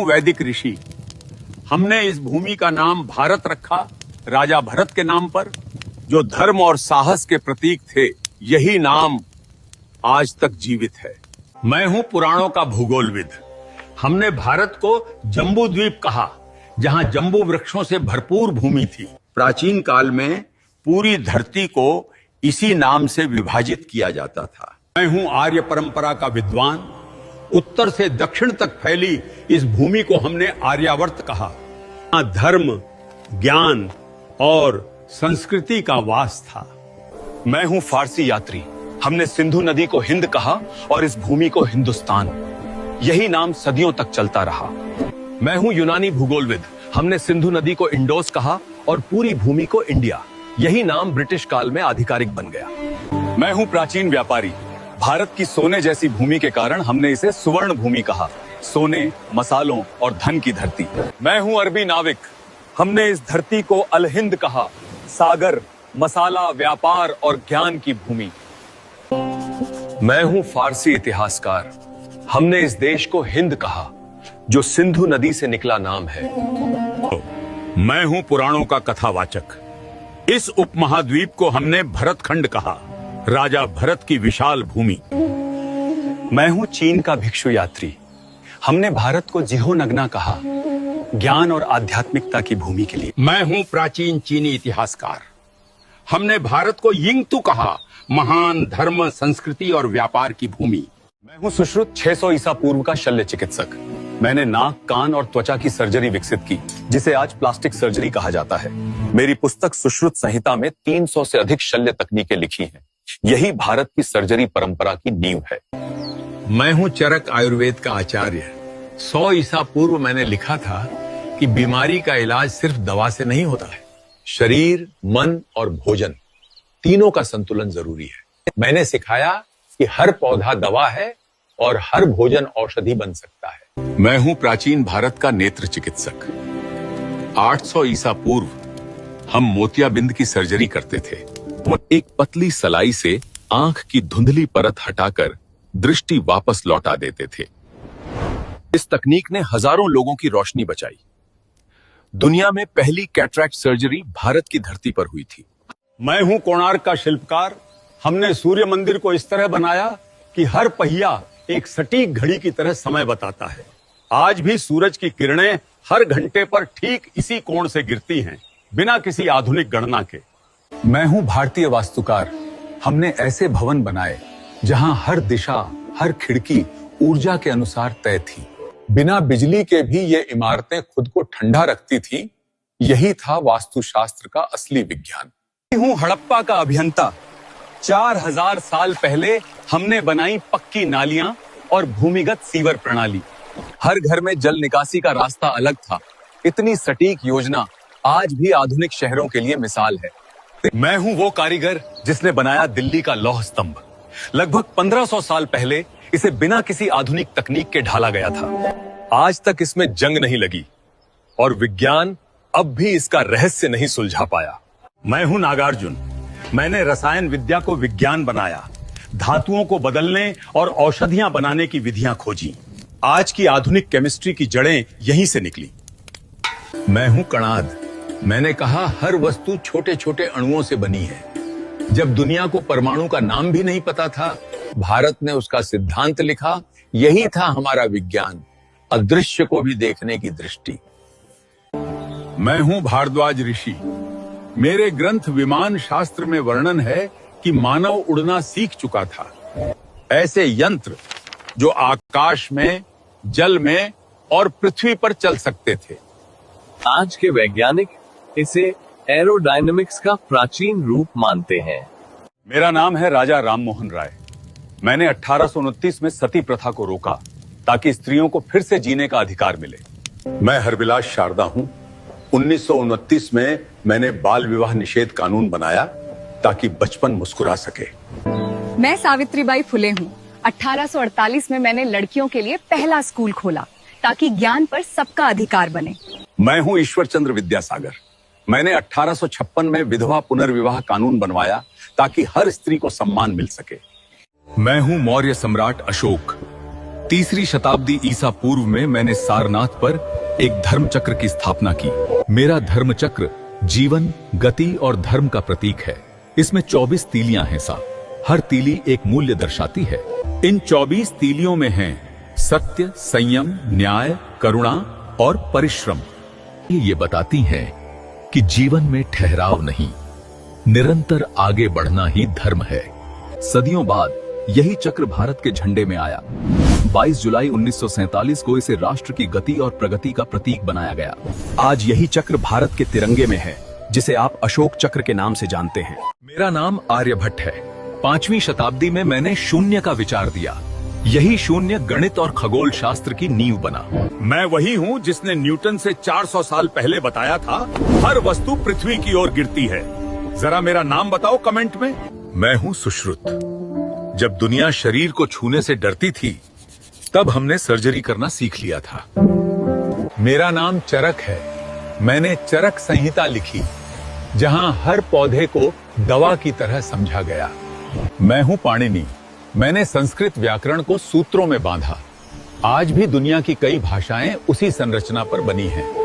वैदिक ऋषि। हमने इस भूमि का नाम भारत रखा राजा भरत के नाम पर, जो धर्म और साहस के प्रतीक थे। यही नाम आज तक जीवित है। मैं हूं पुराणों का भूगोलविद। हमने भारत को जम्बू द्वीप कहा, जहां जम्बू वृक्षों से भरपूर भूमि थी। प्राचीन काल में पूरी धरती को इसी नाम से विभाजित किया जाता था। मैं हूं आर्य परंपरा का विद्वान। उत्तर से दक्षिण तक फैली इस भूमि को हमने आर्यावर्त कहा। यहाँ धर्म, ज्ञान और संस्कृति का वास था। मैं हूं फारसी यात्री। हमने सिंधु नदी को हिंद कहा और इस भूमि को हिंदुस्तान। यही नाम सदियों तक चलता रहा। मैं हूं यूनानी भूगोलविद। हमने सिंधु नदी को इंडोस कहा और पूरी भूमि को इंडिया। यही नाम ब्रिटिश काल में आधिकारिक बन गया। मैं हूं प्राचीन व्यापारी। भारत की सोने जैसी भूमि के कारण हमने इसे सुवर्ण भूमि कहा। सोने, मसालों और धन की धरती। मैं हूं अरबी नाविक। हमने इस धरती को अल हिंद कहा। सागर, मसाला, व्यापार और ज्ञान की भूमि। मैं हूं फारसी इतिहासकार। हमने इस देश को हिंद कहा, जो सिंधु नदी से निकला नाम है। मैं हूं पुराणों का कथावाचक। इस उपमहाद्वीप को हमने भरतखंड कहा, राजा भरत की विशाल भूमि। मैं हूं चीन का भिक्षु यात्री। हमने भारत को जिहोनगना कहा, ज्ञान और आध्यात्मिकता की भूमि के लिए। मैं हूं प्राचीन चीनी इतिहासकार। हमने भारत को यिंगतू कहा, महान धर्म, संस्कृति और व्यापार की भूमि। मैं हूं सुश्रुत 600 ईसा पूर्व का शल्य चिकित्सक। मैंने नाक, कान और त्वचा की सर्जरी विकसित की, जिसे आज प्लास्टिक सर्जरी कहा जाता है। मेरी पुस्तक सुश्रुत संहिता में 300 से अधिक शल्य तकनीकें लिखी हैं। यही भारत की सर्जरी परंपरा की नींव है। मैं हूं चरक आयुर्वेद का आचार्य। 100 ईसा पूर्व मैंने लिखा था कि बीमारी का इलाज सिर्फ दवा से नहीं होता है। शरीर, मन और भोजन, तीनों का संतुलन जरूरी है। मैंने सिखाया कि हर पौधा दवा है और हर भोजन औषधि बन सकता है। मैं हूं प्राचीन भारत का नेत्र चिकित्सक। 800 ईसा पूर्व हम मोतियाबिंद की सर्जरी करते थे। एक पतली सलाई से आंख की धुंधली परत हटाकर दृष्टि वापस लौटा देते थे। इस तकनीक ने हजारों लोगों की रोशनी बचाई। दुनिया में पहली कैटरैक्ट सर्जरी भारत की धरती पर हुई थी। मैं हूं कोणार्क का शिल्पकार। हमने सूर्य मंदिर को इस तरह बनाया कि हर पहिया एक सटीक घड़ी की तरह समय बताता है। आज भी सूरज की किरणें हर घंटे पर ठीक इसी कोण से गिरती हैं, बिना किसी आधुनिक गणना के। मैं हूं भारतीय वास्तुकार। हमने ऐसे भवन बनाए जहां हर दिशा, हर खिड़की ऊर्जा के अनुसार तय थी। बिना बिजली के भी ये इमारतें खुद को ठंडा रखती थी। यही था वास्तुशास्त्र का असली विज्ञान। मैं हूं हड़प्पा का अभियंता। 4000 साल पहले हमने बनाई पक्की नालियां और भूमिगत सीवर प्रणाली। हर घर में जल निकासी का रास्ता अलग था। इतनी सटीक योजना आज भी आधुनिक शहरों के लिए मिसाल है। मैं हूं वो कारीगर जिसने बनाया दिल्ली का लौह स्तंभ। लगभग 1500 साल पहले इसे बिना किसी आधुनिक तकनीक के ढाला गया था। आज तक इसमें जंग नहीं लगी और विज्ञान अब भी इसका रहस्य नहीं सुलझा पाया। मैं हूं नागार्जुन। मैंने रसायन विद्या को विज्ञान बनाया, धातुओं को बदलने और औषधियां बनाने की विधियां खोजी। आज की आधुनिक केमिस्ट्री की जड़ें यहीं से निकली। मैं हूं कणाद। मैंने कहा हर वस्तु छोटे छोटे अणुओं से बनी है। जब दुनिया को परमाणु का नाम भी नहीं पता था, भारत ने उसका सिद्धांत लिखा। यही था हमारा विज्ञान, अदृश्य को भी देखने की दृष्टि। मैं हूं भारद्वाज ऋषि। मेरे ग्रंथ विमान शास्त्र में वर्णन है कि मानव उड़ना सीख चुका था। ऐसे यंत्र जो आकाश में, जल में और पृथ्वी पर चल सकते थे। आज के वैज्ञानिक इसे एरोडायनामिक्स का प्राचीन रूप मानते हैं। मेरा नाम है राजा राममोहन राय। मैंने 1829 में सती प्रथा को रोका ताकि स्त्रियों को फिर से जीने का अधिकार मिले। मैं हरविलास शारदा हूं। 1929 में मैंने बाल विवाह निषेध कानून बनाया ताकि बचपन मुस्कुरा सके। मैं सावित्रीबाई फुले हूँ। 1848 में मैंने लड़कियों के लिए पहला स्कूल खोला ताकि ज्ञान पर सबका अधिकार बने। मैं हूँ ईश्वर चंद्र विद्यासागर। मैंने 1856 में विधवा पुनर्विवाह कानून बनवाया ताकि हर स्त्री को सम्मान मिल सके। मैं हूँ मौर्य सम्राट अशोक। 3री शताब्दी ईसा पूर्व में मैंने सारनाथ पर एक धर्म चक्र की स्थापना की। मेरा धर्म चक्र जीवन, गति और धर्म का प्रतीक है। इसमें 24 तीलियां हैं साहब। हर तीली एक मूल्य दर्शाती है। इन 24 तीलियों में हैं सत्य, संयम, न्याय, करुणा और परिश्रम। ये बताती हैं कि जीवन में ठहराव नहीं, निरंतर आगे बढ़ना ही धर्म है। सदियों बाद यही चक्र भारत के झंडे में आया। 22 जुलाई 1947 को इसे राष्ट्र की गति और प्रगति का प्रतीक बनाया गया। आज यही चक्र भारत के तिरंगे में है, जिसे आप अशोक चक्र के नाम से जानते हैं। मेरा नाम आर्यभट्ट है। 5वीं शताब्दी में मैंने शून्य का विचार दिया। यही शून्य गणित और खगोल शास्त्र की नींव बना। मैं वही हूँ जिसने न्यूटन से 400 साल पहले बताया था, हर वस्तु पृथ्वी की ओर गिरती है। जरा मेरा नाम बताओ कमेंट में। मैं हूं सुश्रुत। जब दुनिया शरीर को छूने से डरती थी, तब हमने सर्जरी करना सीख लिया था। मेरा नाम चरक है। मैंने चरक संहिता लिखी, जहां हर पौधे को दवा की तरह समझा गया। मैं हूं पाणिनि। मैंने संस्कृत व्याकरण को सूत्रों में बांधा। आज भी दुनिया की कई भाषाएं उसी संरचना पर बनी हैं।